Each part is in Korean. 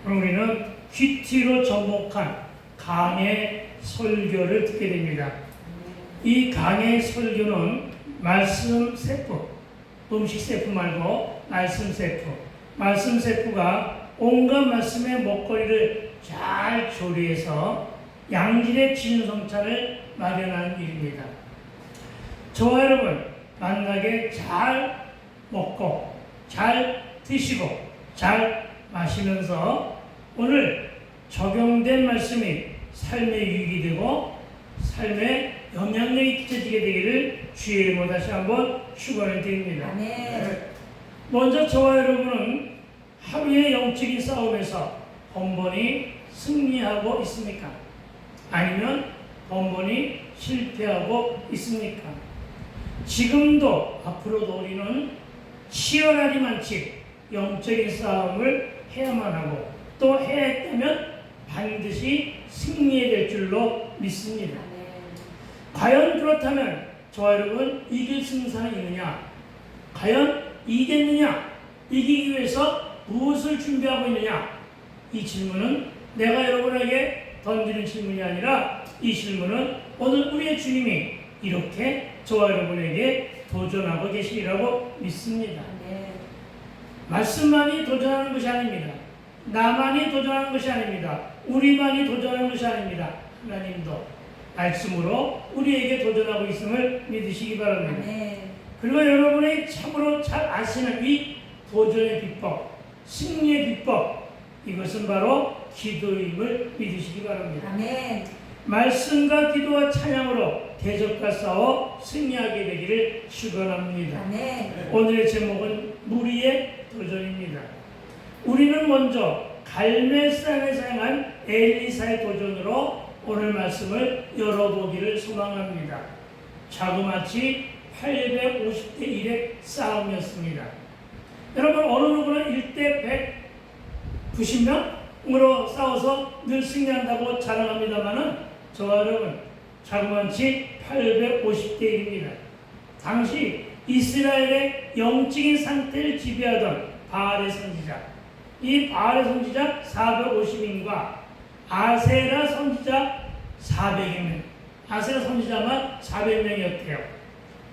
그럼 우리는 귀티로 접목한 강의 설교를 듣게 됩니다. 이 강의 설교는 말씀 세프, 음식 세프 말고 말씀 세프. 말씀 세프가 온갖 말씀의 먹거리를 잘 조리해서 양질의 진성찬을 마련하는 일입니다. 저와 여러분 만나게 잘 먹고 잘 드시고 잘 마시면서 오늘 적용된 말씀이 삶에 유익이 되고 삶에 영향력이 끼쳐지게 되기를 주의 이름으로 다시 한번 축원을 드립니다. 먼저 저와 여러분은 하루의 영적인 싸움에서 번번이 승리하고 있습니까? 아니면 번번이 실패하고 있습니까? 지금도 앞으로도 우리는 치열하리만치 영적인 싸움을 해야만 하고 또 해야 했다면 반드시 승리해야 될 줄로 믿습니다. 과연 그렇다면 저와 여러분 이길 승산은 있느냐? 과연 이겼느냐? 이기기 위해서 무엇을 준비하고 있느냐? 이 질문은 내가 여러분에게 던지는 질문이 아니라 이 질문은 오늘 우리의 주님이 이렇게 저와 여러분에게 도전하고 계시리라고 믿습니다. 말씀만이 도전하는 것이 아닙니다. 나만이 도전하는 것이 아닙니다. 우리만이 도전하는 것이 아닙니다. 하나님도 말씀으로 우리에게 도전하고 있음을 믿으시기 바랍니다. 그리고 여러분이 참으로 잘 아시는 이 도전의 비법, 승리의 비법, 이것은 바로 기도임을 믿으시기 바랍니다. 말씀과 기도와 찬양으로 대적과 싸워 승리하게 되기를 축원합니다. 오늘의 제목은 무리의 도전입니다. 우리는 먼저 갈멜산에 사용한 엘리사의 도전으로 오늘 말씀을 열어보기를 소망합니다. 자그마치 850대 1의 싸움이었습니다. 여러분 어느 누구는 1대 190명으로 싸워서 늘 승리한다고 자랑합니다마는 저와 여러분 자그마치 850대 1입니다. 당시 이스라엘의 영적인 상태를 지배하던 바알의 선지자, 이 바알의 선지자 450인과 아세라 선지자 400명, 아세라 선지자만 400명이었대요.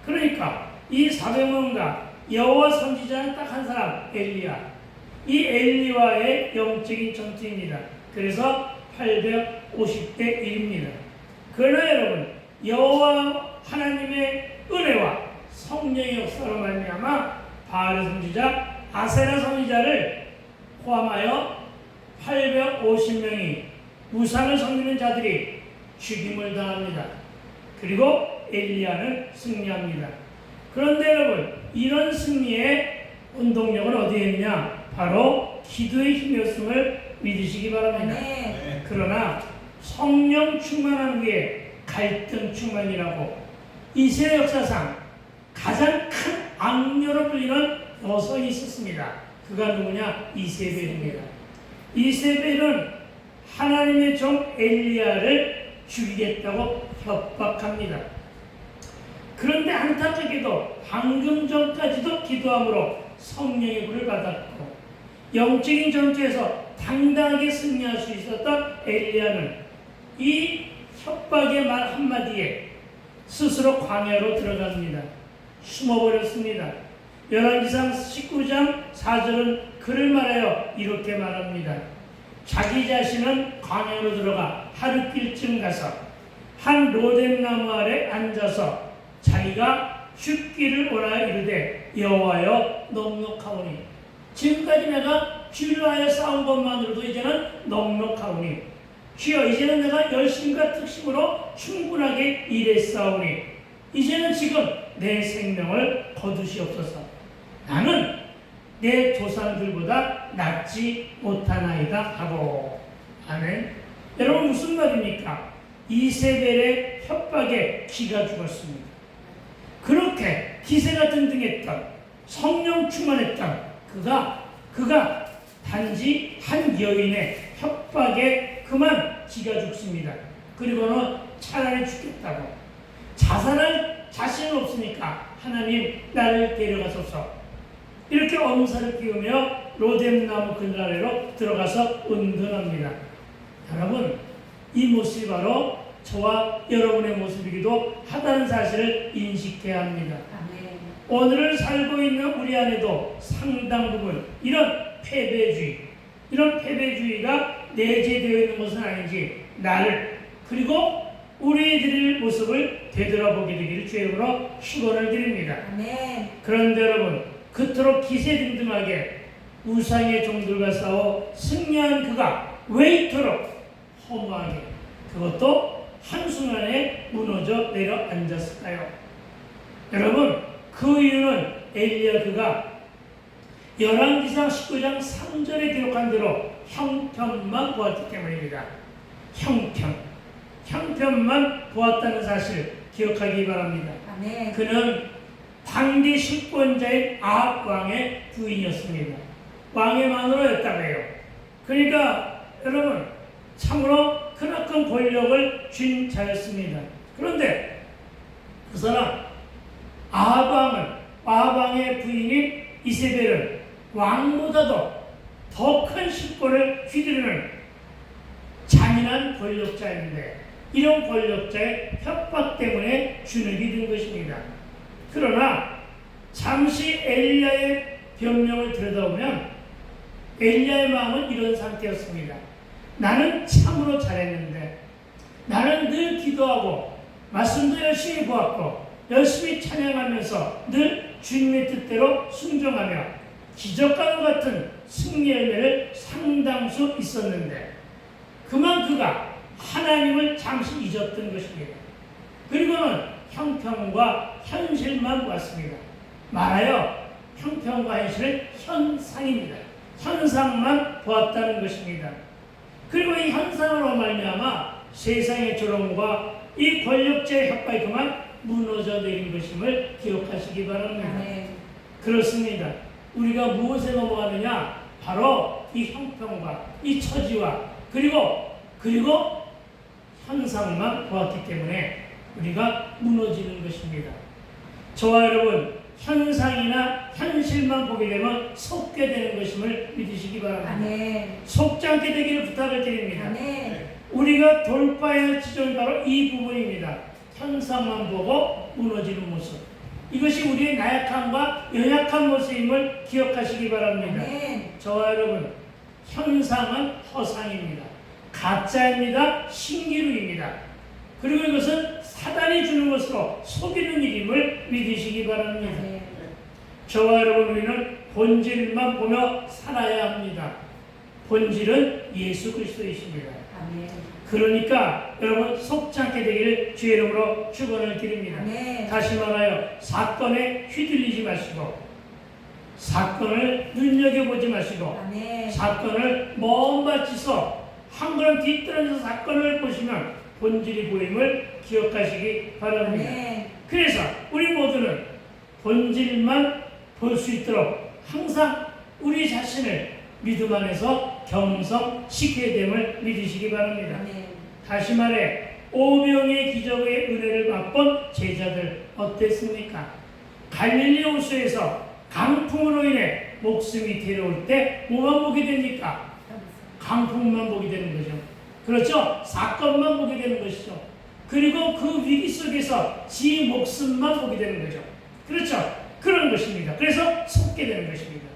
그러니까 이 400명과 여호와 선지자는 딱 한 사람, 엘리야. 이 엘리와의 영적인 전투입니다. 그래서 850대 1입니다. 그러나 여러분, 여호와 하나님의 은혜와 성령의 역사로 말미암아 바알의 선지자, 아세라 선지자를 포함하여 850명이 우상을 섬기는 자들이 죽임을 당합니다. 그리고 엘리야는 승리합니다. 그런데 여러분, 이런 승리의 원동력은 어디에 있느냐? 바로 기도의 힘이었음을 믿으시기 바랍니다. 그러나 성령 충만한 후에 갈등 충만이라고 이스라엘 역사상 가장 큰 악녀로 불리는 여성이 있었습니다. 그가 누구냐? 이세벨입니다. 이세벨은 하나님의 종 엘리야를 죽이겠다고 협박합니다. 그런데 안타깝게도 방금 전까지도 기도함으로 성령의 불을 받았고 영적인 전투에서 당당하게 승리할 수 있었던 엘리야는 이 협박의 말 한마디에 스스로 광야로 들어갑니다. 숨어버렸습니다. 열왕기상 19장 4절은 그를 말하여 이렇게 말합니다. 자기 자신은 광야로 들어가 하루길쯤 가서 한 로뎀나무 아래 앉아서 자기가 죽기를 원하여 이르되 여호와여 넉넉하오니 지금까지 내가 주를 하여 싸운 것만으로도 이제는 넉넉하오니 주여 이제는 내가 열심과 특심으로 충분하게 일했사오니 이제는 지금 내 생명을 거두시옵소서. 나는 내 조상들보다 낫지 못하나이다 하고. 아멘. 여러분 무슨 말입니까? 이세벨의 협박에 기가 죽었습니다. 그렇게 기세가 등등했던 성령 충만했던 그가 단지 한 여인의 협박에 그만 기가 죽습니다. 그리고는 차라리 죽겠다고 자살할 자신은 없으니까 하나님 나를 데려가소서 이렇게 엄살을 피우며 로뎀나무 그늘 아래로 들어가서 은근합니다. 여러분, 이 모습이 바로 저와 여러분의 모습이기도 하다는 사실을 인식해야 합니다. 아멘. 오늘을 살고 있는 우리 안에도 상당 부분 이런 패배주의가 내재되어 있는 것은 아닌지 나를 그리고 우리들의 모습을 되돌아보게 되기를 주의 이름으로 축원을 드립니다. 아멘. 그런데 여러분, 그토록 기세등등하게 우상의 종들과 싸워 승리한 그가 왜 이토록 허무하게 그것도 한순간에 무너져 내려앉았을까요? 여러분, 그 이유는 엘리야 그가 열왕기상 19장 3절에 기록한 대로 형편만 보았기 때문입니다. 형편만 보았다는 사실 기억하기 바랍니다. 아멘. 그는 당대 실권자인 아합 왕의 부인이었습니다. 왕의 마누라였다고 해요. 그러니까 여러분, 참으로 크나큰 권력을 쥔 자였습니다. 그런데 그 사람 아합 왕의 부인인 이세벨은 왕보다도 더 큰 실권을 휘두르는 잔인한 권력자였는데 이런 권력자의 협박 때문에 주눅이 든 것입니다. 그러나 잠시 엘리야의 변명을 들여다보면 엘리야의 마음은 이런 상태였습니다. 나는 참으로 잘했는데, 나는 늘 기도하고 말씀도 열심히 보았고 열심히 찬양하면서 늘 주님의 뜻대로 순종하며 기적과도 같은 승리 열매를 상당수 있었는데 그만 그가 하나님을 잠시 잊었던 것입니다. 그리고는 형편과 현실만 보았습니다. 말하여 형편과 현실은 현상입니다. 현상만 보았다는 것입니다. 그리고 이 현상으로 말미암아 세상의 조롱과 이 권력자의 협박이 그만 무너져 내린 것임을 기억하시기 바랍니다. 네. 그렇습니다. 우리가 무엇에 넘어가느냐? 바로 이 형편과 이 처지와 그리고 현상만 보았기 때문에 우리가 무너지는 것입니다. 저와 여러분, 현상이나 현실만 보게 되면 속게 되는 것임을 믿으시기 바랍니다. 아멘. 속지 않게 되기를 부탁을 드립니다. 아멘. 우리가 돌파해야 할 지점이 바로 이 부분입니다. 현상만 보고 무너지는 모습. 이것이 우리의 나약함과 연약한 모습임을 기억하시기 바랍니다. 아멘. 저와 여러분, 현상은 허상입니다. 가짜입니다. 신기루입니다. 그리고 이것은 사단이 주는 것으로 속이는 일임을 믿으시기 바랍니다. 아멘. 저와 여러분, 우리는 본질만 보며 살아야 합니다. 본질은 예수 그리스도이십니다. 아멘. 그러니까 여러분, 속지 않게 되기를 주의 이름으로 축원을 드립니다. 아멘. 다시 말하여 사건에 휘둘리지 마시고 사건을 눈여겨보지 마시고 아멘. 사건을 먼 밭에서 한 걸음 뒤떨어져서 사건을 보시면 본질이 보임을 기억하시기 바랍니다. 아멘. 그래서 우리 모두는 본질만 볼 수 있도록 항상 우리 자신을 믿음 안에서 경성시켜야 됨을 믿으시기 바랍니다. 아멘. 다시 말해 오병의 기적의 은혜를 맛본 제자들 어땠습니까? 갈릴리 호수에서 강풍으로 인해 목숨이 데려올 때 뭐만 보게 됩니까? 강풍만 보게 되는 거죠. 그렇죠? 사건만 보게 되는 것이죠. 그리고 그 위기 속에서 지 목숨만 보게 되는 거죠. 그렇죠? 그런 것입니다. 그래서 속게 되는 것입니다.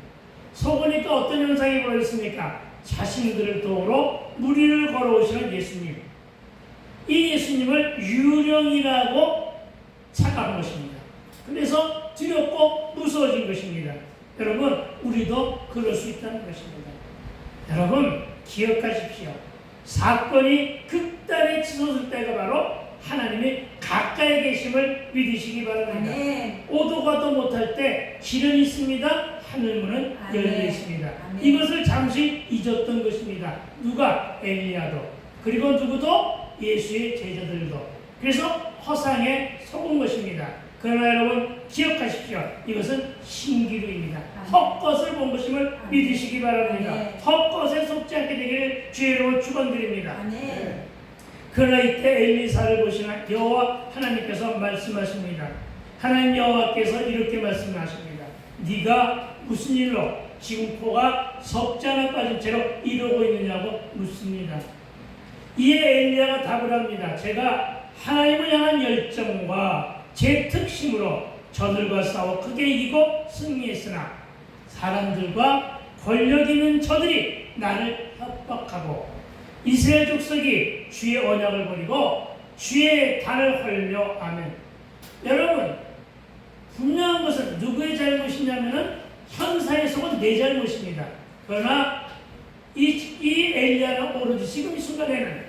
속으니까 어떤 현상이 벌어졌습니까? 자신들을 도우러 무리를 걸어오시는 예수님. 이 예수님을 유령이라고 착각한 것입니다. 그래서 두렵고 무서워진 것입니다. 여러분, 우리도 그럴 수 있다는 것입니다. 여러분, 기억하십시오. 사건이 극단에 치솟을 때가 바로 하나님이 가까이 계심을 믿으시기 바랍니다. 아멘. 오도 가도 못할 때 길은 있습니다. 하늘문은 아멘. 열려 있습니다. 아멘. 이것을 잠시 잊었던 것입니다. 누가? 엘리야도. 그리고 누구도? 예수의 제자들도. 그래서 허상에 속은 것입니다. 그러나 여러분, 기억하십시오. 이것은 신기루입니다. 아멘. 헛것을 본 것임을 아멘. 믿으시기 바랍니다. 아멘. 헛것에 속지 않게 되기를 주의 이름으로 축원드립니다. 아멘. 그러나 이때 엘리사를 보시는 여호와 하나님께서 말씀하십니다. 하나님 여호와께서 이렇게 말씀하십니다. 네가 무슨 일로 지금 코가 석자나 빠진 채로 이러고 있느냐고 묻습니다. 이에 엘리야가 답을 합니다. 제가 하나님을 향한 열정과 제 특심으로 저들과 싸워 크게 이기고 승리했으나 사람들과 권력 있는 저들이 나를 협박하고 이스라엘 족속이 주의 언약을 버리고 주의 단을 헐며 아멘. 여러분, 분명한 것은 누구의 잘못이냐면은 현상에 속은 내 잘못입니다. 그러나 이 엘리야는 오로지 지금 이 순간에는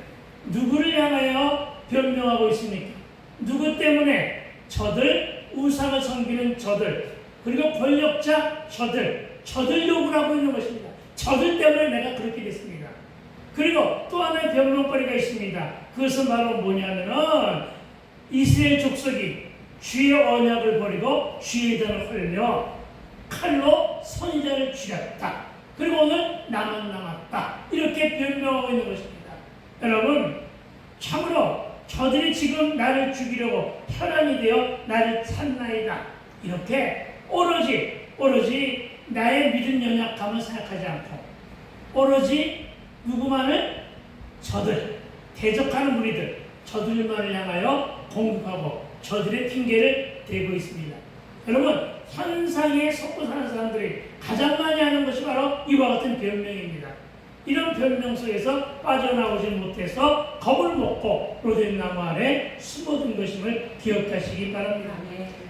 누구를 향하여 변명하고 있습니까? 누구 때문에? 저들, 우상을 섬기는 저들, 그리고 권력자 저들 욕을 하고 있는 것입니다. 저들 때문에 내가 그렇게 됐습니다. 그리고 또 하나의 변명거리가 있습니다. 그것은 바로 뭐냐면은 이스라엘 족속이 주의 언약을 버리고 주의 단을 헐며 칼로 선지자를 죽였다. 그리고 오늘 나만 남았다. 이렇게 변명하고 있는 것입니다. 여러분, 참으로 저들이 지금 나를 죽이려고 혈안이 되어 나를 찾나이다. 이렇게 오로지 나의 믿음 연약함을 생각하지 않고 오로지 누구만을? 저들, 대적하는 무리들, 저들만을 향하여 공격하고 저들의 핑계를 대고 있습니다. 여러분, 현상에 속고 사는 사람들이 가장 많이 하는 것이 바로 이와 같은 변명입니다. 이런 변명 속에서 빠져나오지 못해서 겁을 먹고 로뎀나무 아래 숨어든 것임을 기억하시기 바랍니다.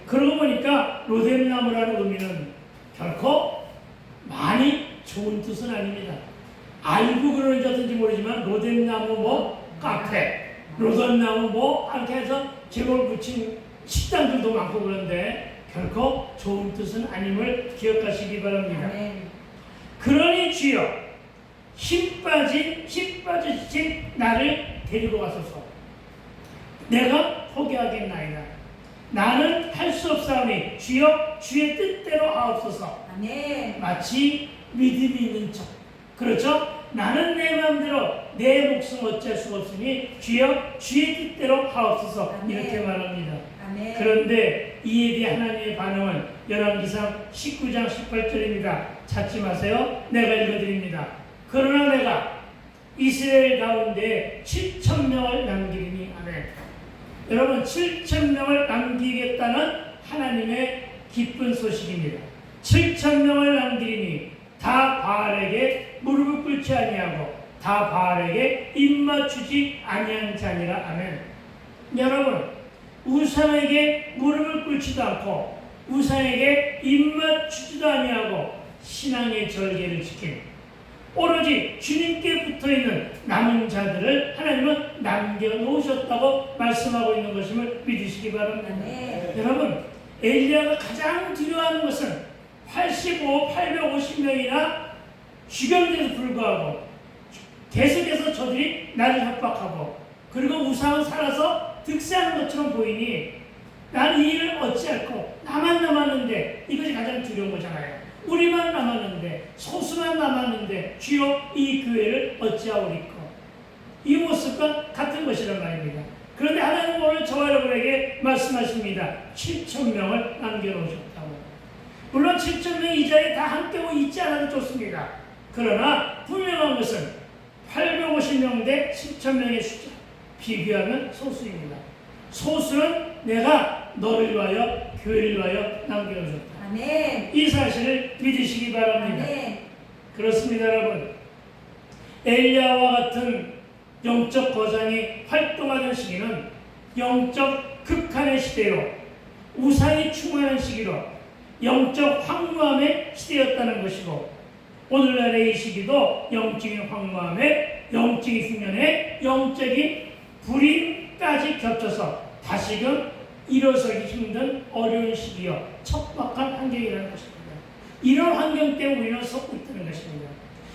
그러고 보니까 로뎀나무라는 의미는 결코 많이 좋은 뜻은 아닙니다. 알고 그러는지 어떤지 모르지만 로뎀나무 카페, 로뎀나무 이렇게 해서 제목을 붙인 식당들도 많고 그런데 결코 좋은 뜻은 아님을 기억하시기 바랍니다. 그러니 주여 힘 빠지신 나를 데리고 가소서. 내가 포기하겠나이다. 나는 할 수 없사오니 주여 주의 뜻대로 하옵소서. 아멘. 마치 믿음이 있는 척. 그렇죠? 나는 내 마음대로 내 목숨 어쩔 수 없으니 주여 주의 뜻대로 하옵소서. 아멘. 이렇게 말합니다. 아멘. 그런데 이에 대해 하나님의 반응은 열왕기상 19장 18절입니다. 찾지 마세요. 내가 읽어드립니다. 그러나 내가 이스라엘 가운데 7,000명을 남기리니. 아멘. 여러분, 7,000명을 남기겠다는 하나님의 기쁜 소식입니다. 7,000명을 남기리니 다 바알에게 무릎을 꿇지 아니하고 다 바알에게 입맞추지 아니한 자니라. 아멘. 여러분, 우상에게 무릎을 꿇지도 않고 우상에게 입맞추지도 아니하고 신앙의 절개를 지킨 오로지 주님께 붙어있는 남은 자들을 하나님은 남겨놓으셨다고 말씀하고 있는 것임을 믿으시기 바랍니다. 네. 여러분, 엘리야가 가장 두려워하는 것은 850명이나 죽였는데도 불구하고 계속해서 저들이 나를 협박하고 그리고 우상을 살아서 득세하는 것처럼 보이니 나는 이 일을 어찌할꼬 나만 남았는데 이것이 가장 두려운 거잖아요. 우리만 남았는데 소수만 남았는데 주여 이 교회를 어찌하오리꼬. 이 모습과 같은 것이란 말입니다. 그런데 하나님은 오늘 저와 여러분에게 말씀하십니다. 7,000명을 남겨놓으셨다고. 물론 7,000명이 이 자리에 다 함께 있지 않아도 좋습니다. 그러나 분명한 것은 850명 대 7,000명의 숫자 비교하면 소수입니다. 소수는 내가 너를 위하여 교회를 위하여 남겨놓으셨다. 아멘. 이 사실을 믿으시기 바랍니다. 아멘. 그렇습니다, 여러분. 엘리야와 같은 영적 거장이 활동하는 시기는 영적 극한의 시대로 우상이 충만한 시기로 영적 황무함의 시대였다는 것이고 오늘날의 이 시기도 영적인 황무함에 영적인 흉년에 영적인 불임까지 겹쳐서 다시금 일어서기 힘든 어려운 시기여 척박한 환경이라는 것입니다. 이런 환경 때문에 우리는 섰고 있다는 것입니다.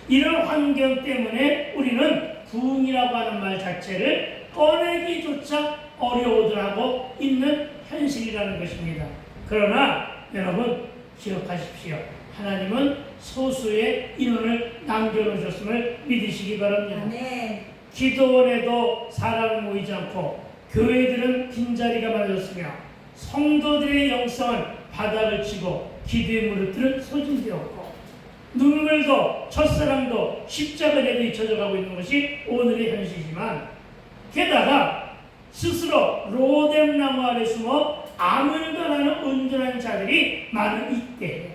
이런 환경 때문에 우리는 부흥이라고 하는 말 자체를 꺼내기조차 어려워하고 있는 현실이라는 것입니다. 그러나 여러분 기억하십시오. 하나님은 소수의 인원을 남겨놓으셨음을 믿으시기 바랍니다. 네. 기도원에도 사람을 모이지 않고 교회들은 빈자리가 많아졌으며 성도들의 영성은 바닥을 치고 기도의 무릎들은 소진되었고 눈물도 첫사랑도 십자가에도 잊혀져 가고 있는 것이 오늘의 현실이지만 게다가 스스로 로뎀나무 아래 숨어 암을 가하는 온전한 자들이 많은 이때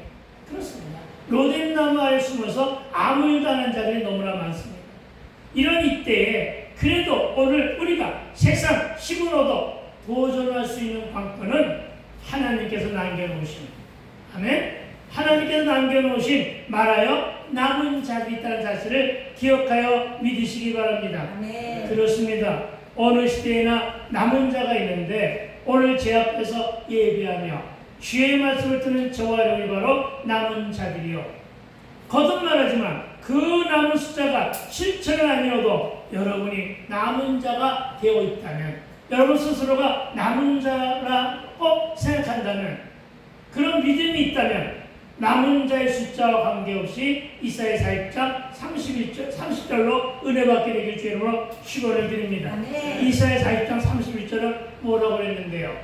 그렇습니다. 로뎀나무 아래 숨어서 암을 가하는 자들이 너무나 많습니다. 이런 이때에 그래도 오늘 우리가 세상 힘을 얻어 도전할 수 있는 관건은 하나님께서 남겨놓으신 아멘? 하나님께서 남겨놓으신 말하여 남은 자들이 있다는 사실을 기억하여 믿으시기 바랍니다. 아멘. 그렇습니다. 어느 시대에나 남은 자가 있는데 오늘 제 앞에서 예배하며 주의 말씀을 듣는 저와 여러분이 바로 남은 자들이요. 거듭 말하지만 그 남은 숫자가 7천은 아니어도 여러분이 남은 자가 되어 있다면 여러분 스스로가 남은 자라고 생각한다면 그런 믿음이 있다면 남은 자의 숫자와 관계없이 이사야 40장 30절로 은혜 받게 되길 주의 이름으로 축원을 드립니다. 아멘. 이사야 40장 31절은 뭐라고 그랬는데요?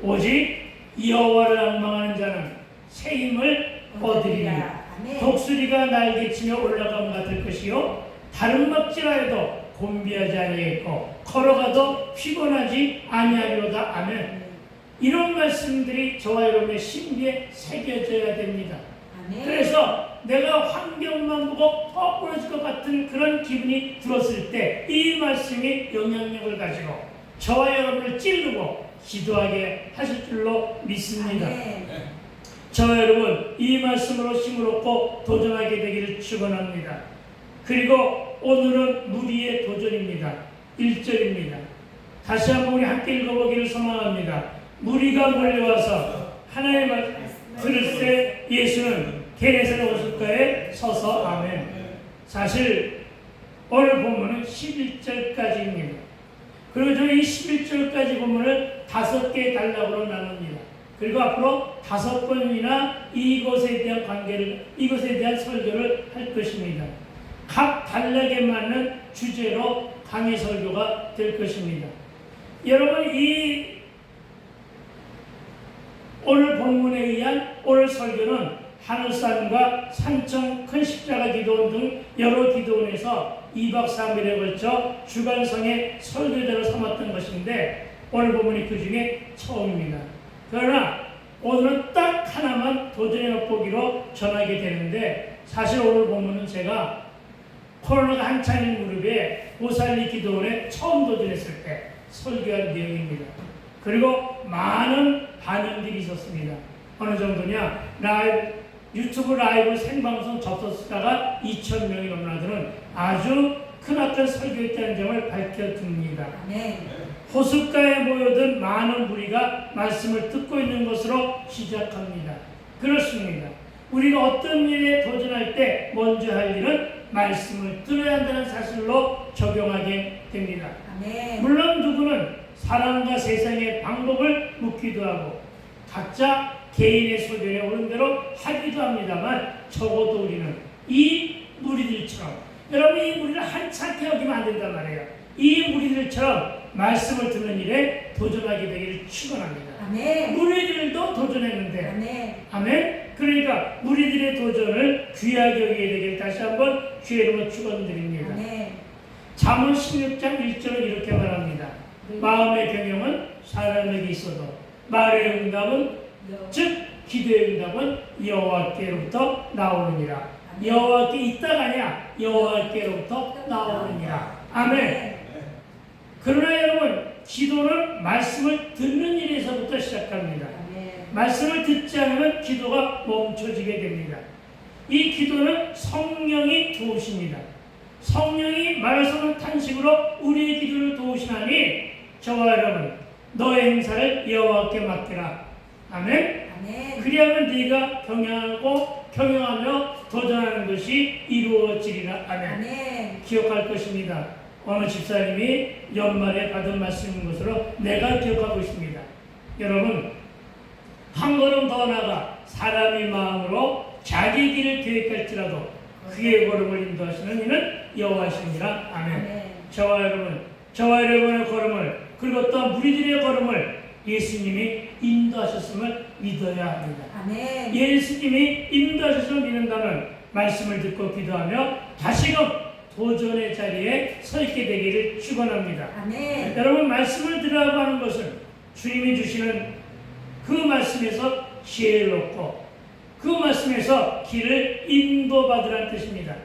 오직 여호와를 앙망하는 자는 새 힘을 얻으리라. 아멘. 독수리가 날개치며 올라감 같을 것이요 다른 막지라에도 곤비하지 아니하겠고 걸어가도 피곤하지 아니하리로다. 아멘. 이런 말씀들이 저와 여러분의 심리에 새겨져야 됩니다. 아멘. 그래서 내가 환경만 보고 부러질 것 같은 그런 기분이 들었을 때 이 말씀이 영향력을 가지고 저와 여러분을 찌르고 기도하게 하실 줄로 믿습니다. 아멘. 저와 여러분 이 말씀으로 힘을 얻고 도전하게 되기를 축원합니다. 그리고 오늘은 무리의 도전입니다. 1절입니다. 다시 한번 우리 함께 읽어보기를 소망합니다. 무리가 몰려와서 하나님의 말씀 들을 때 예수는 게네사렛 호숫가에 서서 아멘. 사실 오늘 본문은 11절까지입니다. 그리고 저는 이 11절까지 본문을 5개의 단락으로 나눕니다. 그리고 앞으로 5번이나 이것에 대한 이것에 대한 설교를 할 것입니다. 각 단락에 맞는 주제로 강의 설교가 될 것입니다. 여러분 이 오늘 본문에 의한 오늘 설교는 하늘산과 산청 큰 십자가 기도원 등 여러 기도원에서 2박 3일에 걸쳐 주간성의 설교자로 삼았던 것인데 오늘 본문이 그 중에 처음입니다. 그러나 오늘은 딱 하나만 도전해 맛보기로 전하게 되는데 사실 오늘 본문은 제가 코로나가 한창인 무렵에 보살리 기도원에 처음 도전했을 때 설교한 내용입니다. 그리고 많은 반응들이 있었습니다. 어느 정도냐? 유튜브 라이브 생방송 접속자가 2,000명이 넘나드는 아주 크나큰 설교였다는 점을 밝혀둡니다. 아멘. 호숫가에 모여든 많은 무리가 말씀을 듣고 있는 것으로 시작합니다. 그렇습니다. 우리가 어떤 일에 도전할 때 먼저 할 일은 말씀을 들어야 한다는 사실로 적용하게 됩니다. 아멘. 물론 누구는 사람과 세상의 방법을 묻기도 하고 각자 개인의 소견에 오른 대로 하기도 합니다만 적어도 우리는 이 무리들처럼 여러분 이 무리를 한참게 여기면 안 된단 말이에요. 이 무리들처럼 말씀을 듣는 일에 도전하게 되기를 축원합니다. 아멘. 무리들도 도전했는데 아멘. 아멘. 그러니까 무리들의 도전을 귀하게 여기게 되기를 다시 한번 주의 이름으로 축원드립니다. 아멘. 잠언 16장 1절은 이렇게 말합니다. 마음의 경영은 사람에게 있어도 말의 응답은 즉 기도의 응답은 여호와께로부터 나오느니라. 여호와께 있다가 아니야 여호와께로부터 나오느니라. 아멘. 그러나 여러분 기도는 말씀을 듣는 일에서부터 시작합니다. 말씀을 듣지 않으면 기도가 멈춰지게 됩니다. 이 기도는 성령이 도우십니다. 성령이 말씀을 탄식으로 우리의 기도를 도우시나니 저와 여러분 너의 행사를 여호와께 맡기라. 아멘. 아멘. 그리하면 네가 경영하며 도전하는 것이 이루어지리라. 아멘. 아멘. 기억할 것입니다. 어느 집사님이 연말에 받은 말씀인 것으로 내가 기억하고 있습니다. 여러분 한 걸음 더 나아가 사람의 마음으로 자기 길을 계획할지라도 그의 걸음을 인도하시는 이는 여호와시니라. 아멘. 아멘. 저와 여러분의 걸음을 그리고 또 무리들의 걸음을 예수님이 인도하셨음을 믿어야 합니다. 아멘. 예수님이 인도하셨음을 믿는다면 말씀을 듣고 기도하며 다시금 도전의 자리에 서 있게 되기를 축원합니다. 아멘. 여러분, 말씀을 들으라고 하는 것은 주님이 주시는 그 말씀에서 지혜를 얻고 그 말씀에서 길을 인도받으라는 뜻입니다.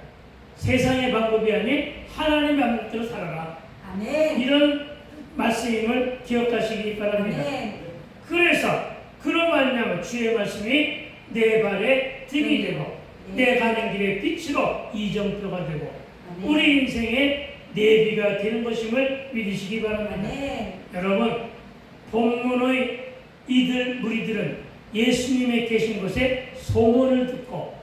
세상의 방법이 아닌 하나님의 방법대로 살아라. 아멘. 이런 말씀임을 기억하시기 바랍니다. 아멘. 그래서 그로 말미암아 주의 말씀이 내 발에 등이 되고 내 가는 길의 빛으로 이정표가 되고 아멘. 우리 인생의 내비가 되는 것임을 믿으시기 바랍니다. 아멘. 여러분, 본문의 이들 무리들은 예수님의 계신 곳에 소문을 듣고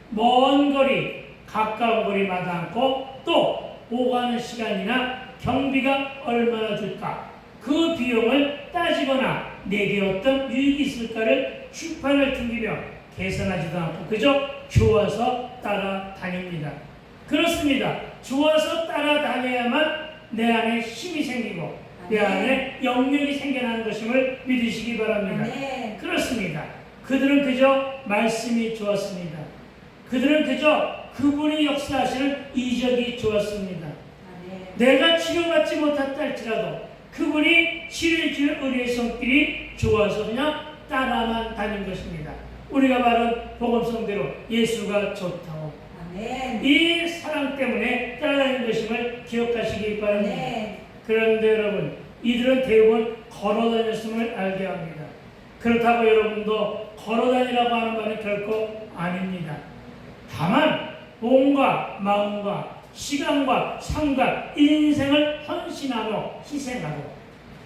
먼 거리 가까운 거리마다 않고 또 오가는 시간이나 경비가 얼마나 들까, 그 비용을 따지거나 내게 어떤 유익이 있을까를 주판을 튕기며 계산하지도 않고 그저 좋아서 따라다닙니다. 그렇습니다. 좋아서 따라다녀야만 내 안에 힘이 생기고 내 안에 영역이 생겨나는 것임을 믿으시기 바랍니다. 아멘. 그렇습니다. 그들은 그저 말씀이 좋았습니다. 그들은 그저 그분이 역사하시는 이적이 좋았습니다. 아멘. 내가 치료받지 못했다 할지라도 그분이 치료해 주는 은혜의 손길이 좋아서 그냥 따라만 다닌 것입니다. 우리가 말한 복음성대로 예수가 좋다고 아멘. 이 사랑 때문에 따라다니는 것임을 기억하시기 바랍니다. 아멘. 그런데 여러분, 이들은 대부분 걸어다녔음을 알게 합니다. 그렇다고 여러분도 걸어다니라고 하는 말은 결코 아닙니다. 다만 몸과 마음과 시간과 삶과 인생을 헌신하고 희생하고,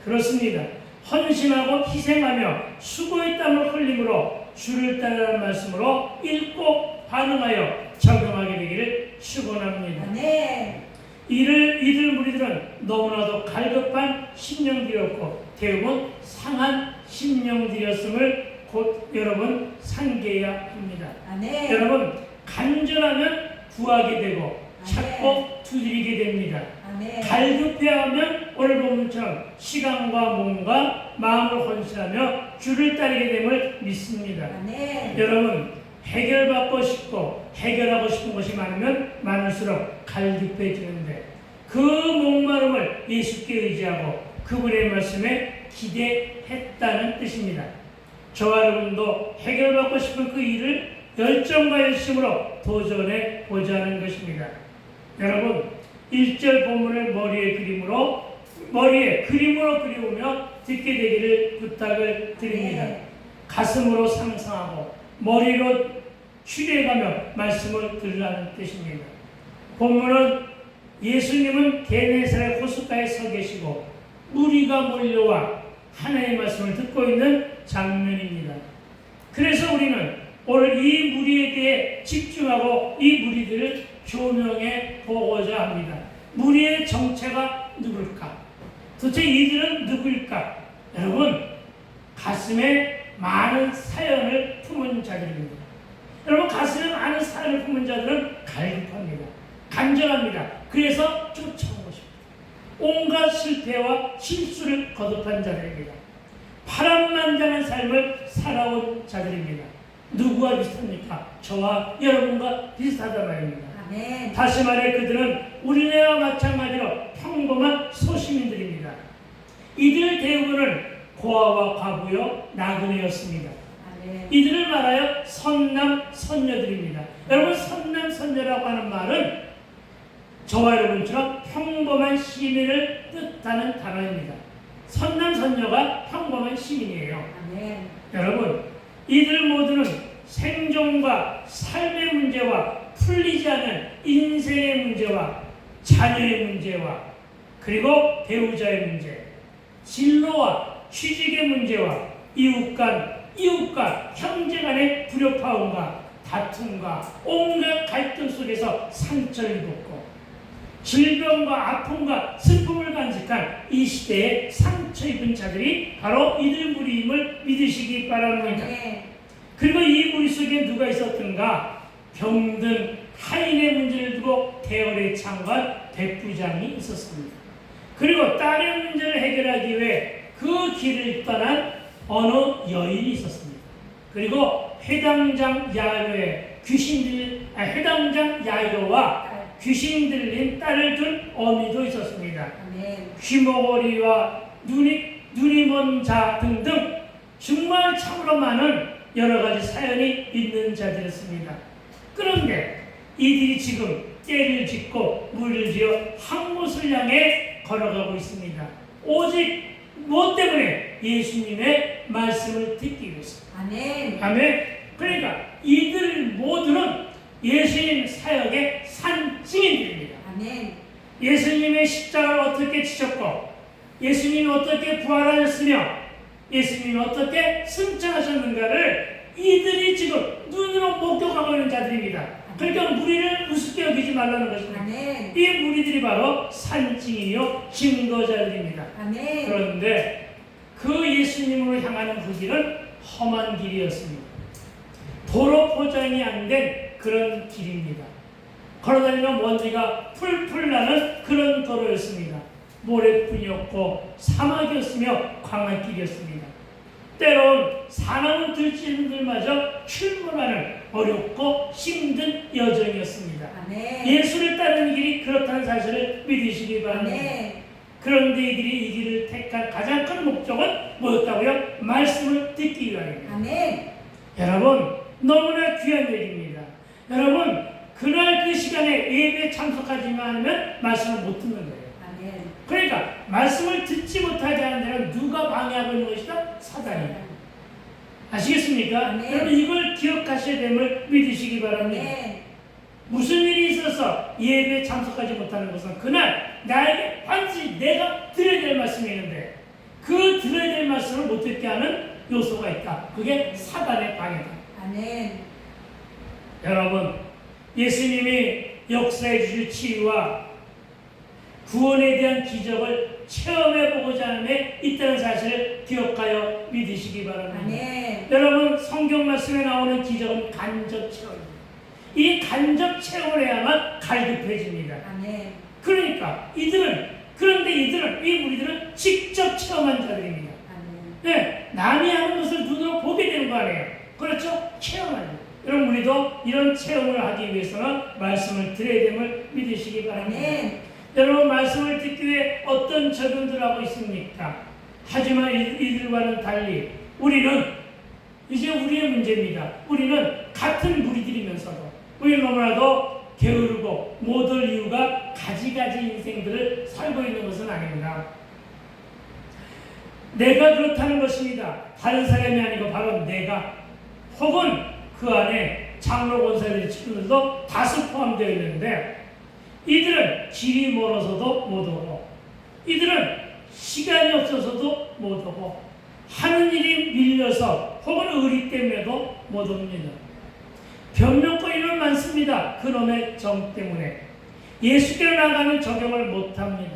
그렇습니다. 헌신하고 희생하며 수고의 땀을 흘림으로 주를 따르는 말씀으로 읽고 반응하여 적용하게 되기를 축원합니다. 아멘. 이들 무리들은 너무나도 갈급한 심령들이었고 대부분 상한 심령들이었음을 곧 여러분 상기해야 합니다. 아멘. 여러분, 간절하면 구하게 되고 찾고 두드리게 됩니다. 아멘. 갈급해하면 오늘 본문처럼 시간과 몸과 마음을 헌신하며 주를 따르게 됨을 믿습니다. 아멘. 여러분, 해결받고 싶고 해결하고 싶은 것이 많으면 많을수록 갈급해지는데 그 목마름을 예수께 의지하고 그분의 말씀에 기대했다는 뜻입니다. 저와 여러분도 해결받고 싶은 그 일을 열정과 열심으로 도전해 보자는 것입니다. 여러분, 1절 본문을 머리에 그림으로 그리우며 듣게 되기를 부탁을 드립니다. 가슴으로 상상하고 머리로 추리해가며 말씀을 들으라는 뜻입니다. 본문은 예수님은 게네사렛 호숫가에 서 계시고 무리가 몰려와 하나님의 말씀을 듣고 있는 장면입니다. 그래서 우리는 오늘 이 무리에 대해 집중하고 이 무리들을 조명해 보고자 합니다. 무리의 정체가 누굴까? 도대체 이들은 누구일까? 여러분, 가슴에 많은 사연을 품은 자들입니다. 여러분, 가슴에 많은 사연을 품은 자들은 갈급합니다. 간절합니다. 그래서 쫓아오고 싶습니다. 온갖 실패와 실수를 거듭한 자들입니다. 파란만장한 삶을 살아온 자들입니다. 누구와 비슷합니까? 저와 여러분과 비슷하단 말입니다. 아멘. 다시 말해 그들은 우리네와 마찬가지로 평범한 소시민들입니다. 이들 대부분은 고아와 과부여 나그네였습니다. 아멘. 이들을 말하여 선남 선녀들입니다. 여러분, 선남 선녀라고 하는 말은 저와 여러분처럼 평범한 시민을 뜻하는 단어입니다. 선남 선녀가 평범한 시민이에요. 아멘. 여러분, 이들 모두는 생존과 삶의 문제와 풀리지 않은 인생의 문제와 자녀의 문제와 그리고 배우자의 문제, 진로와 취직의 문제와 이웃과 형제 간의 불협화음과 다툼과 온갖 갈등 속에서 상처를 입었고 질병과 아픔과 슬픔을 간직한 이 시대에 상처 입은 자들이 바로 이들 무리임을 믿으시기 바랍니다. 아멘. 그리고 이 무리 속에 누가 있었던가? 병든 타인의 문제를 두고 대열에 참가한 백부장이 있었습니다. 그리고 딸의 문제를 해결하기 위해 그 길을 떠난 어느 여인이 있었습니다. 그리고 회당장 야외에 귀신들이 해당장 야이로와 귀신 들린 딸을 둔 어미도 있었습니다. 아멘. 귀머거리와 눈이 먼 자 등등 정말 참으로 많은 여러 가지 사연이 있는 자들이었습니다. 그런데 이들이 지금 떼를 짓고 물을 지어 한 곳을 향해 걸어가고 있습니다. 오직 무엇 때문에? 예수님의 말씀을 듣기 위해서. 아멘. 아멘. 그러니까 이들 모두는 예수님 사역의 산증인들입니다. 아멘. 예수님의 십자가를 어떻게 지셨고, 예수님이 어떻게 부활하셨으며, 예수님이 어떻게 승천하셨는가를 이들이 지금 눈으로 목격하고 있는 자들입니다. 그러니까 무리를 우습게 여기지 말라는 것입니다. 아멘. 이 무리들이 바로 산증이요 증거자들입니다. 아멘. 그런데 그 예수님으로 향하는 그 길은 험한 길이었습니다. 도로 포장이 안 된 그런 길입니다. 걸어다니면 먼지가 풀풀 나는 그런 도로였습니다. 모래뿐이었고 사막이었으며 광야길이었습니다. 때론 사나운 들짐들마저 출몰하는 어렵고 힘든 여정이었습니다. 아멘. 예수를 따르는 길이 그렇다는 사실을 믿으시기 바랍니다. 아멘. 그런데 이들이 이 길을 택한 가장 큰 목적은 뭐였다고요? 말씀을 듣기 위함입니다. 아멘. 여러분, 너무나 귀한 얘기입니다. 여러분, 그날 그 시간에 예배에 참석하지만 않으면 말씀을 못 듣는 거예요. 아멘. 그러니까 말씀을 듣지 못하게 하는 데는 누가 방해하고 있는 것이다? 사단이다. 아시겠습니까? 네. 여러분, 이걸 기억하셔야 됨을 믿으시기 바랍니다. 아멘. 무슨 일이 있어서 예배에 참석하지 못하는 것은 그날 나에게 반드시 내가 들어야 될 말씀이 있는데 그 들어야 될 말씀을 못 듣게 하는 요소가 있다. 그게 사단의 방해다. 아멘. 여러분, 예수님이 역사해 주실 치유와 구원에 대한 기적을 체험해보고자 함에 있다는 사실을 기억하여 믿으시기 바랍니다. 아멘. 여러분, 성경 말씀에 나오는 기적은 간접 체험입니다. 이 간접 체험을 해야만 갈급해집니다. 아멘. 그러니까 그런데 이들은, 이 무리들은 직접 체험한 자들입니다. 아멘. 네, 남이 하는 것을 눈으로 보게 되는 거 아니에요. 그렇죠? 체험하는. 여러분, 우리도 이런 체험을 하기 위해서는 말씀을 들어야 됨을 믿으시기 바랍니다. 아멘. 여러분, 말씀을 듣기 위해 어떤 적용들을 하고 있습니까? 하지만 이들과는 달리 우리는 이제 우리의 문제입니다. 우리는 같은 무리들이면서도 우리는 너무나도 게으르고 못할 이유가 가지가지 인생들을 살고 있는 것은 아닙니다. 내가 그렇다는 것입니다. 다른 사람이 아니고 바로 내가 혹은 그 안에 장로 권사들 친구들도 다수 포함되어 있는데 이들은 길이 멀어서도 못 오고 이들은 시간이 없어서도 못 오고 하는 일이 밀려서 혹은 의리 때문에도 못 옵니다. 변명거리는 많습니다. 그놈의 정 때문에 예수께로 나가는 적용을 못합니다.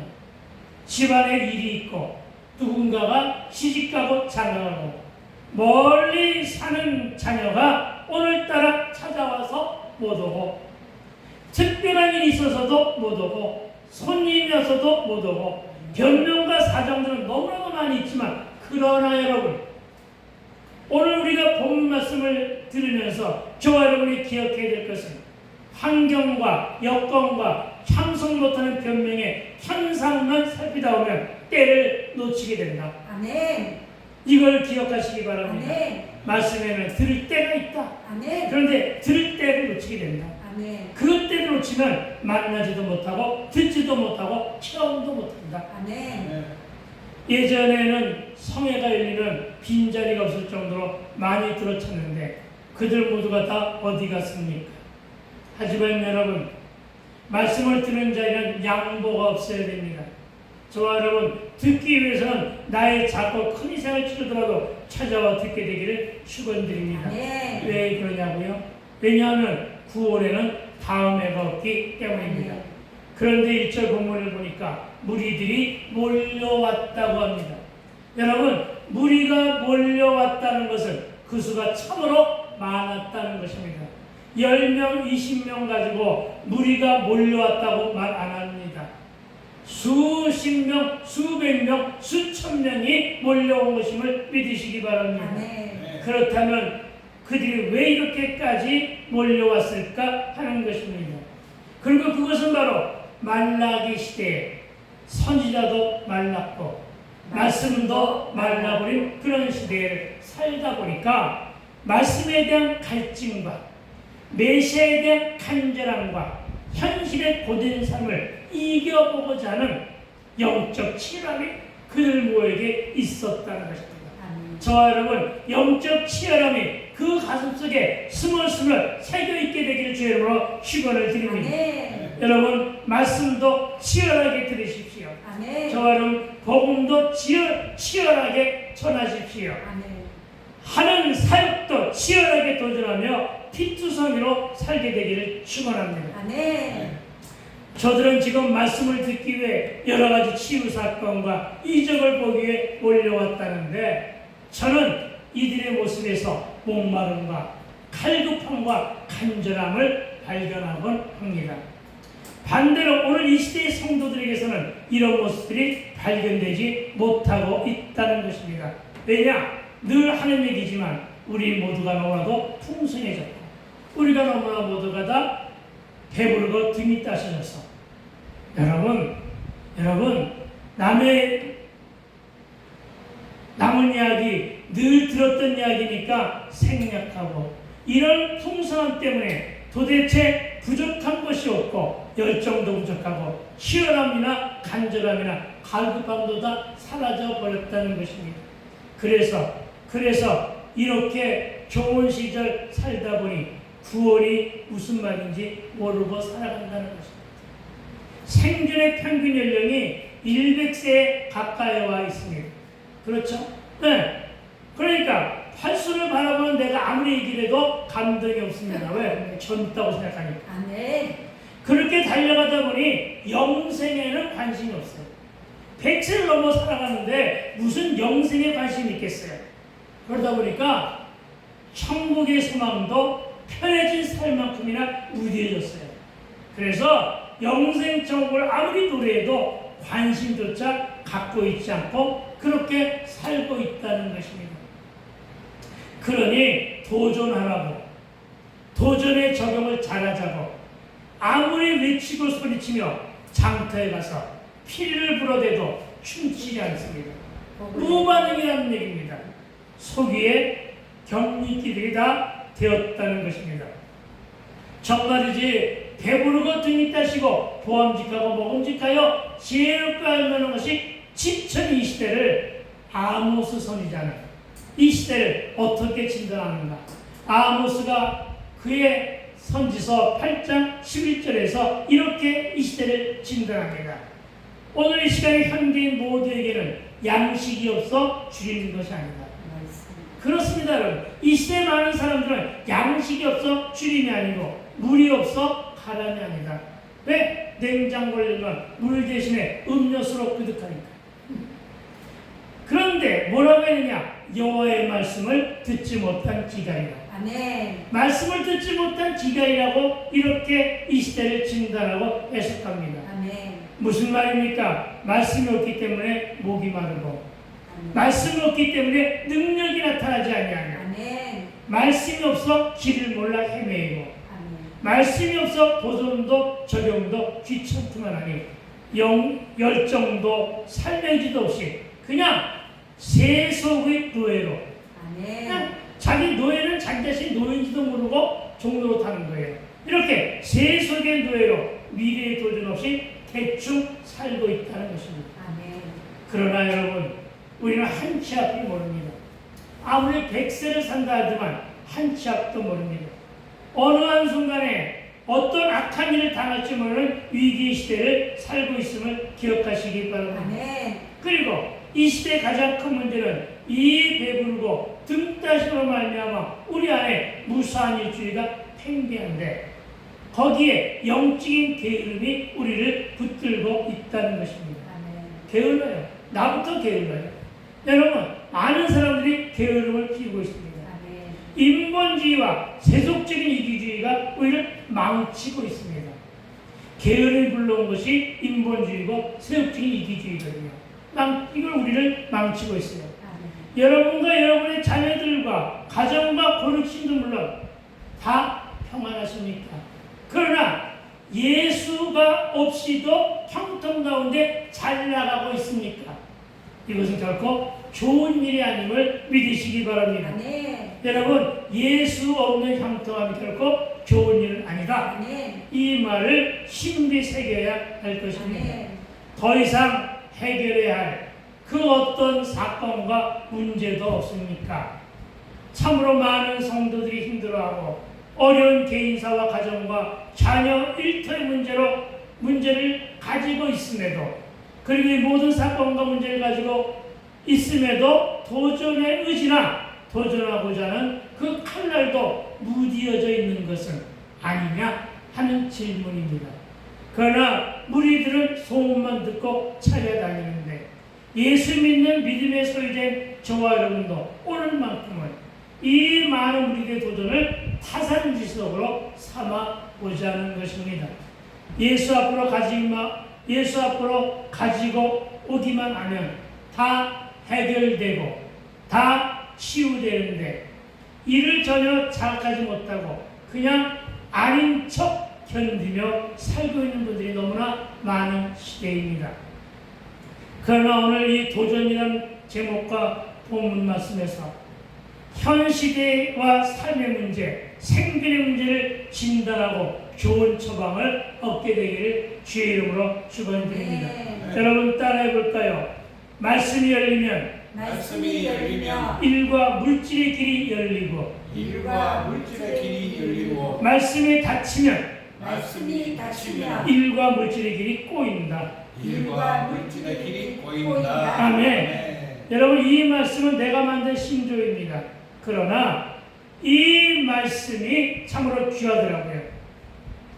집안에 일이 있고 누군가가 시집가고 장가가고 멀리 사는 자녀가 오늘따라 찾아와서 못 오고 특별한 일이 있어서도 못 오고 손님이어서도 못 오고 변명과 사정들은 너무나도 많이 있지만 그러나 여러분 오늘 우리가 본 말씀을 들으면서 저와 여러분이 기억해야 될 것은 환경과 여건과 참석 못하는 변명의 현상만 살피다 보면 때를 놓치게 된다. 아멘. 이걸 기억하시기 바랍니다. 아멘. 말씀에는 들을 때가 있다. 아멘. 그런데 들을 때를 놓치게 된다. 아멘. 그 때를 놓치면 만나지도 못하고 듣지도 못하고 체험도 못한다. 아멘. 예전에는 성회가 열리는 빈자리가 없을 정도로 많이 들어찼는데 그들 모두가 다 어디 갔습니까? 하지만 여러분, 말씀을 듣는 자에는 양보가 없어야 됩니다. 저와 여러분, 듣기 위해서는 나의 작고 큰 희생을 치르더라도 찾아와 듣게 되기를 축원드립니다. 아멘. 왜 그러냐고요? 왜냐하면 9월에는 다음 해가 없기 때문입니다. 아멘. 그런데 1절 본문을 보니까 무리들이 몰려왔다고 합니다. 여러분, 무리가 몰려왔다는 것은 그 수가 참으로 많았다는 것입니다. 10명, 20명 가지고 무리가 몰려왔다고 말 안 합니다. 수십 명, 수백 명, 수천 명이 몰려온 것임을 믿으시기 바랍니다. 아멘. 그렇다면 그들이 왜 이렇게까지 몰려왔을까 하는 것입니다. 그리고 그것은 바로 말라기 시대에 선지자도 말랐고 말씀도 말라버린 그런 시대를 살다 보니까 말씀에 대한 갈증과 메시아에 대한 간절함과 현실의 고된 삶을 이겨보고자 하는 영적 치열함이 그들 모에게 있었다는 것입니다. 저와 여러분, 영적 치열함이 그 가슴속에 스물스물 새겨있게 되기를 주의 이름으로 축원을 드립니다. 아멘. 여러분, 말씀도 치열하게 들으십시오. 아멘. 저와 여러분, 복음도 치열하게 전하십시오. 아멘. 하는 사역도 치열하게 도전하며 피투성이로 살게 되기를 축원합니다. 아멘. 저들은 지금 말씀을 듣기 위해 여러 가지 치유 사건과 이적을 보기 위해 몰려왔다는데 저는 이들의 모습에서 목마름과 칼급함과 간절함을 발견하곤 합니다. 반대로 오늘 이 시대의 성도들에게서는 이런 모습들이 발견되지 못하고 있다는 것입니다. 왜냐? 늘 하는 얘기지만 우리 모두가 너무나도 풍성해졌고 우리가 너무나 모두가 다 배부르고 등이 따스워서 여러분 남은 이야기 늘 들었던 이야기니까 생략하고 이런 풍성함 때문에 도대체 부족한 것이 없고 열정도 부족하고 치열함이나 간절함이나 갈급함도 다 사라져 버렸다는 것입니다. 그래서 이렇게 좋은 시절 살다 보니 구원이 무슨 말인지 모르고 살아간다는 것입니다. 생존의 평균 연령이 100세에 가까이 와 있습니다. 그렇죠? 네. 그러니까 활수를 바라보는 내가 아무리 얘기해도 감동이 없습니다. 왜? 젊다고 생각하니까. 아멘. 그렇게 달려가다 보니 영생에는 관심이 없어요. 100세를 넘어 살아가는데 무슨 영생에 관심이 있겠어요? 그러다 보니까 천국의 소망도 편해진 삶만큼이나 무디해졌어요. 그래서 영생 천국을 아무리 노래해도 관심조차 갖고 있지 않고 그렇게 살고 있다는 것입니다. 그러니 도전하라고, 도전의 적용을 잘하자고 아무리 외치고 소리치며 장터에 가서 피리를 불어대도 춤추지 않습니다. 무반응이라는 얘기입니다. 속이에 격리기들이 다 되었다는 것입니다. 정말이지 배부르고 등이 따시고 보암직하고 먹음직하여 지혜롭게 알려는 것이 지천 이 시대를 아모스 선지자는 이 시대를 어떻게 진단하는가? 아모스가 그의 선지서 8장 11절에서 이렇게 이 시대를 진단합니다. 오늘 이 시간에 현대인 모두에게는 양식이 없어 줄이는 것이 아니다. 그렇습니다, 여러분. 이 시대에 많은 사람들은 양식이 없어 줄임이 아니고 물이 없어 가람이 아니다. 왜? 냉장고를 열면 물 대신에 음료수로 끄득하니까. 그런데 뭐라고 했느냐? 여호와의 말씀을 듣지 못한 기갈이다. 아멘. 말씀을 듣지 못한 기갈이라고 이렇게 이 시대를 진단하고 해석합니다. 아멘. 무슨 말입니까? 말씀이 없기 때문에 목이 마르고 아멘. 말씀이 없기 때문에 능력이 나타나지 아니하며 아멘. 말씀이 없어 길을 몰라 헤매이고 아멘. 말씀이 없어 보존도 적용도 귀찮기만 하니 열정도 삶의지도 없이 그냥 세속의 노예로 아멘. 그냥 자기 노예는 자기 자신 노예인지도 모르고 종로로 타는 거예요. 이렇게 세속의 노예로 미래의 도전 없이 대충 살고 있다는 것입니다. 아멘. 그러나 여러분 우리는 한 치 앞을 모릅니다. 아무리 100세를 산다 하지만 한 치 앞도 모릅니다. 어느 한순간에 어떤 악한 일을 당할지 모르는 위기의 시대를 살고 있음을 기억하시기 바랍니다. 아멘. 그리고 이 시대의 가장 큰 문제는 이 배부르고 등 따심으로 말미암아 우리 안에 무수한 일주의가 팽배한데 거기에 영적인 게으름이 우리를 붙들고 있다는 것입니다. 아멘. 게을러요. 나부터 게을러요. 여러분, 많은 사람들이 게으름을 피우고 있습니다. 아멘. 인본주의와 세속적인 이기주의가 우리를 망치고 있습니다. 게으름이 불러온 것이 인본주의고 세속적인 이기주의거든요. 이걸 우리를 망치고 있어요. 여러분과 여러분의 자녀들과 가정과 고르신도 물론 다 평안하십니까? 그러나 예수가 없이도 형통 가운데 잘 나가고 있습니까? 이것은 결코 좋은 일이 아님을 믿으시기 바랍니다. 아멘. 여러분, 예수 없는 형통함이 결코 좋은 일은 아니다. 아멘. 이 말을 심히 새겨야 할 것입니다. 아멘. 더 이상 해결해야 할 그 어떤 사건과 문제도 없습니까? 참으로 많은 성도들이 힘들어하고 어려운 개인사와 가정과 자녀 일터의 문제를 가지고 있음에도, 그리고 이 모든 사건과 문제를 가지고 있음에도 도전의 의지나 도전하고자 하는 그 칼날도 무디어져 있는 것은 아니냐 하는 질문입니다. 그러나 무리들은 소문만 듣고 찾아다니는데 예수 믿는 믿음의 소유된 저와 여러분도 오늘만큼은 이 많은 무리들의 도전을 타산지석으로 삼아보자 하는 것입니다. 예수 앞으로 가지고 오기만 하면 다 해결되고 다 치유되는데 이를 전혀 자각하지 못하고 그냥 아닌 척 견디며 살고 있는 분들이 너무나 많은 시대입니다. 그러나 오늘 이 도전이라는 제목과 본문 말씀에서 현 시대와 삶의 문제, 생존의 문제를 진단하고 좋은 처방을 얻게 되기를 주의 이름으로 축원드립니다. 네. 여러분 따라해 볼까요? 말씀이 열리면 일과 물질의 길이 열리고 말씀이 닫히면 일과 물질의 길이 꼬인다. 아멘. 여러분, 이 말씀은 내가 만든 신조입니다. 그러나 이 말씀이 참으로 귀하더라고요.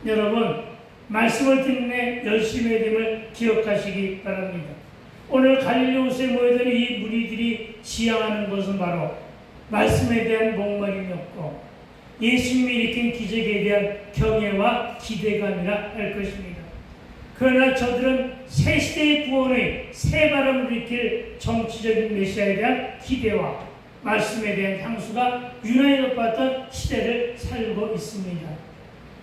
여러분, 말씀을 듣는 열심히 해야 됨을 기억하시기 바랍니다. 오늘 갈릴리 호수에 모여든 이 무리들이 지향하는 것은 바로 말씀에 대한 목마름이었고 예수님이 일으킨 기적에 대한 경외와 기대감이라 할 것입니다. 그러나 저들은 새 시대의 구원의 새 바람을 일으킬 정치적인 메시아에 대한 기대와 말씀에 대한 향수가 유난히 높았던 시대를 살고 있습니다.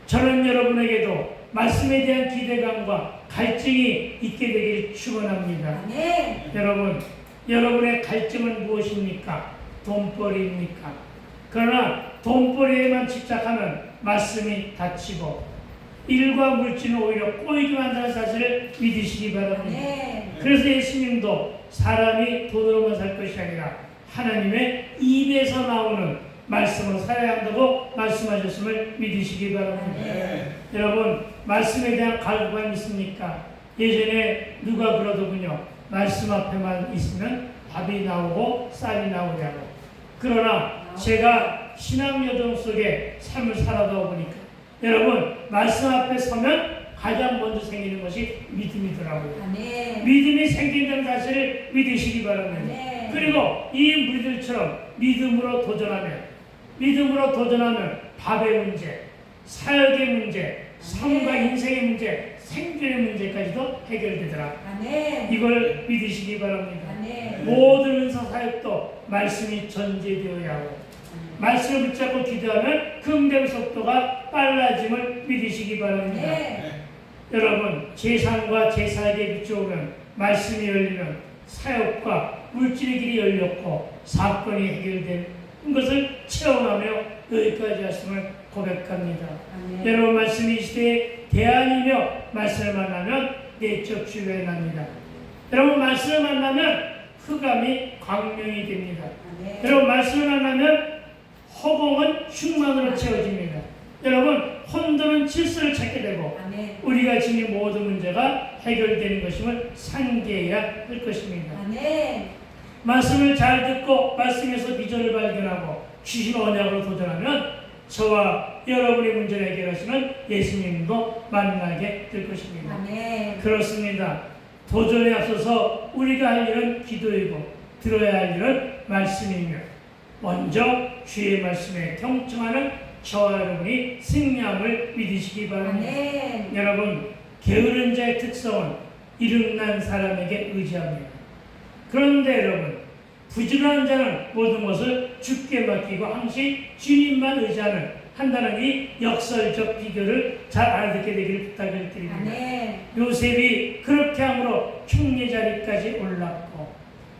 저는 여러분에게도 말씀에 대한 기대감과 갈증이 있게 되길 축원합니다. 네. 여러분의 갈증은 무엇입니까? 돈벌이입니까? 그러나 돈벌이에만 집착하면 말씀이 닫히고 일과 물질은 오히려 꼬이게 한다는 사실을 믿으시기 바랍니다. 네. 그래서 예수님도 사람이 돈으로만 살 것이 아니라 하나님의 입에서 나오는 말씀을 살아야 한다고 말씀하셨음을 믿으시기 바랍니다. 네. 여러분, 말씀에 대한 갈구가 있습니까? 예전에 누가 그러더군요. 말씀 앞에만 있으면 밥이 나오고 쌀이 나오냐고. 그러나 제가 신앙여정 속에 삶을 살아다 보니까 여러분, 말씀 앞에 서면 가장 먼저 생기는 것이 믿음이더라고요. 아멘. 믿음이 생긴다는 사실을 믿으시기 바랍니다. 아멘. 그리고 이 무리들처럼 믿음으로 도전하면 밥의 문제, 사역의 문제, 삶과 인생의 문제, 생존의 문제까지도 해결되더라. 아멘. 이걸 믿으시기 바랍니다. 아멘. 모든 은사 사역도 말씀이 전제되어야 하고 말씀을 붙잡고 기도하면 긍정 속도가 빨라짐을 믿으시기 바랍니다. 네. 여러분, 제상과 제사에게 비추오면 말씀이 열리면 사역과 물질의 길이 열렸고 사건이 해결된 것을 체험하며 여기까지 하심을 고백합니다. 아멘. 여러분, 말씀이 이 시대에 대안이며 말씀을 만나면 내적 주변에 납니다. 여러분, 말씀을 만나면 흑암이 광명이 됩니다. 아멘. 여러분, 말씀을 만나면 허공은 충만으로 채워집니다. 여러분, 혼돈은 질서를 찾게 되고 아멘. 우리가 지닌 모든 문제가 해결되는 것임을 상기해야 할 것입니다. 아멘. 말씀을 잘 듣고 말씀에서 비전을 발견하고 주신 언약으로 도전하면 저와 여러분의 문제를 해결하시는 예수님도 만나게 될 것입니다. 아멘. 그렇습니다. 도전에 앞서서 우리가 할 일은 기도이고 들어야 할 일은 말씀이며 먼저 주의 말씀에 경청하는 저와 여러분이 승리함을 믿으시기 바랍니다. 아멘. 여러분, 게으른 자의 특성은 이름난 사람에게 의지합니다. 그런데 여러분, 부지런한 자는 모든 것을 주께 맡기고 항시 주님만 한다는 이 역설적 비교를 잘 알아듣게 되기를 부탁을 드립니다. 아멘. 요셉이 그렇게 함으로 총리 자리까지 올랐고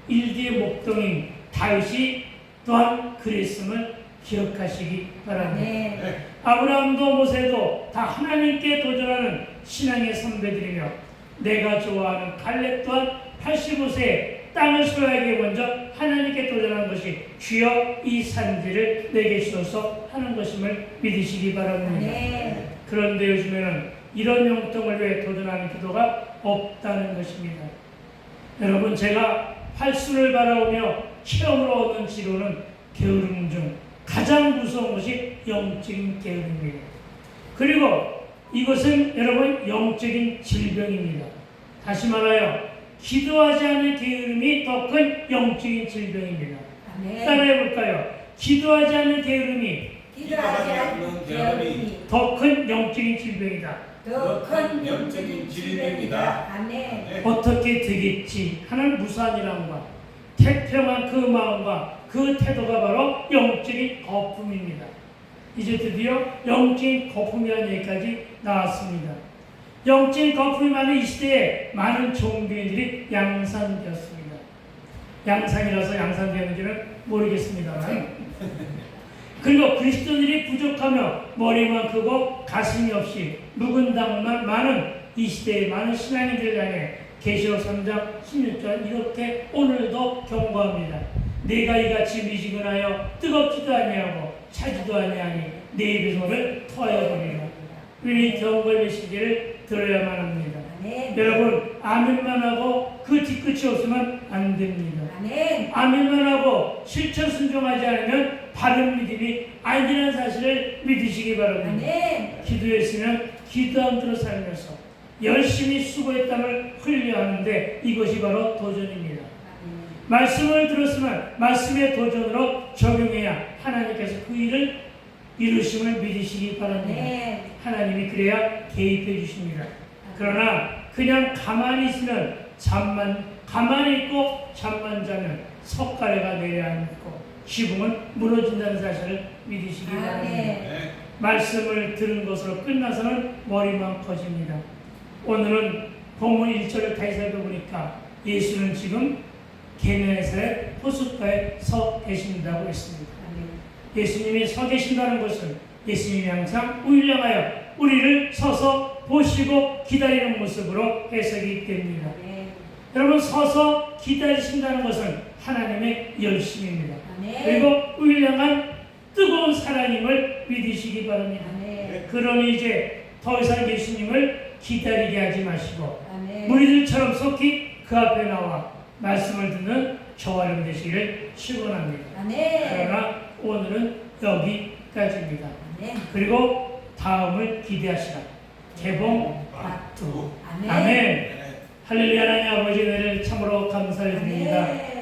일디의 목동인 다윗이 또한 그랬음을 기억하시기 바랍니다. 아멘. 아브라함도 모세도 다 하나님께 도전하는 신앙의 선배들이며 내가 좋아하는 갈렙 또한 85세에 땅을 소유하기 먼저 하나님께 도전한 것이 주여 이 산지를 내게 주소서 하는 것임을 믿으시기 바랍니다. 아멘. 그런데 요즘에는 이런 영통을 위해 도전하는 기도가 없다는 것입니다. 여러분, 제가 활수를 바라보며 체험으로 얻는 지로는 게으름 중 가장 무서운 것이 영적인 게으름입니다. 그리고 이것은 여러분 영적인 질병입니다. 다시 말하여 기도하지 않는 게으름이 더 큰 영적인 질병입니다. 아멘. 따라해 볼까요? 기도하지 않는 게으름이 기도하지 않는 게으름이 더 큰 영적인 질병이다. 더 큰 영적인 질병이다. 아멘. 네. 어떻게 되겠지 하는 무수한 일함과 태평한 그 마음과 그 태도가 바로 영적인 거품입니다. 이제 드디어 영적인 거품이라는 얘기까지 나왔습니다. 영적인 거품이 많은 이 시대에 많은 종교인들이 양산되었습니다. 양산이라서 양산되는지는 모르겠습니다만 그리고 그리스도인들이 부족하며 머리만 크고 가슴이 없이 묵은 당만 많은 이 시대의 많은 신앙인들 향해 계시록 3장 16절 이렇게 오늘도 경고합니다. 내가 이같이 미지근하여 뜨겁지도 아니하고 차지도 아니하니 내 입에서를 토하여 버리라. 우리 경고의 메시지를 들어야만 합니다. 아멘. 여러분, 아멘만 하고 그 뒤끝이 없으면 안 됩니다. 아멘. 아멘만 하고 실천 순종하지 않으면 바른 믿음이 아니라는 사실을 믿으시기 바랍니다. 아멘. 기도했으면 기도한 대로 살면서 열심히 수고했담을 흘려야 하는데 이것이 바로 도전입니다. 말씀을 들었으면 말씀의 도전으로 적용해야 하나님께서 그 일을 이루심을 믿으시기 바랍니다. 아멘. 하나님이 그래야 개입해 주십니다. 그러나 그냥 가만히 있으면 가만히 있고 잠만 자면 석가래가 내려앉고 지붕은 무너진다는 사실을 믿으시기 바랍니다. 아멘. 말씀을 들은 것으로 끝나서는 머리만 커집니다. 오늘은 본문 1절을 다시 살펴보니까 예수는 지금 게네사렛 호숫가에 서 계신다고 했습니다. 예수님이 서 계신다는 것은 예수님이 항상 우일량하여 우리를 서서 보시고 기다리는 모습으로 해석이 됩니다. 아멘. 여러분, 서서 기다리신다는 것은 하나님의 열심입니다. 아멘. 그리고 우일량한 뜨거운 사랑임을 믿으시기 바랍니다. 아멘. 그러니 이제 더 이상 예수님을 기다리게 하지 마시고 아멘. 무리들처럼 속히 그 앞에 나와 말씀을 듣는 저와 여러분 되시기를 축원합니다. 아멘. 그러나 오늘은 여기까지입니다. 아멘. 그리고 다음을 기대하시라. 개봉 박두. 박두. 아멘. 아멘. 할렐루야. 하나님 아버지 은혜를 참으로 감사를 드립니다. 아멘.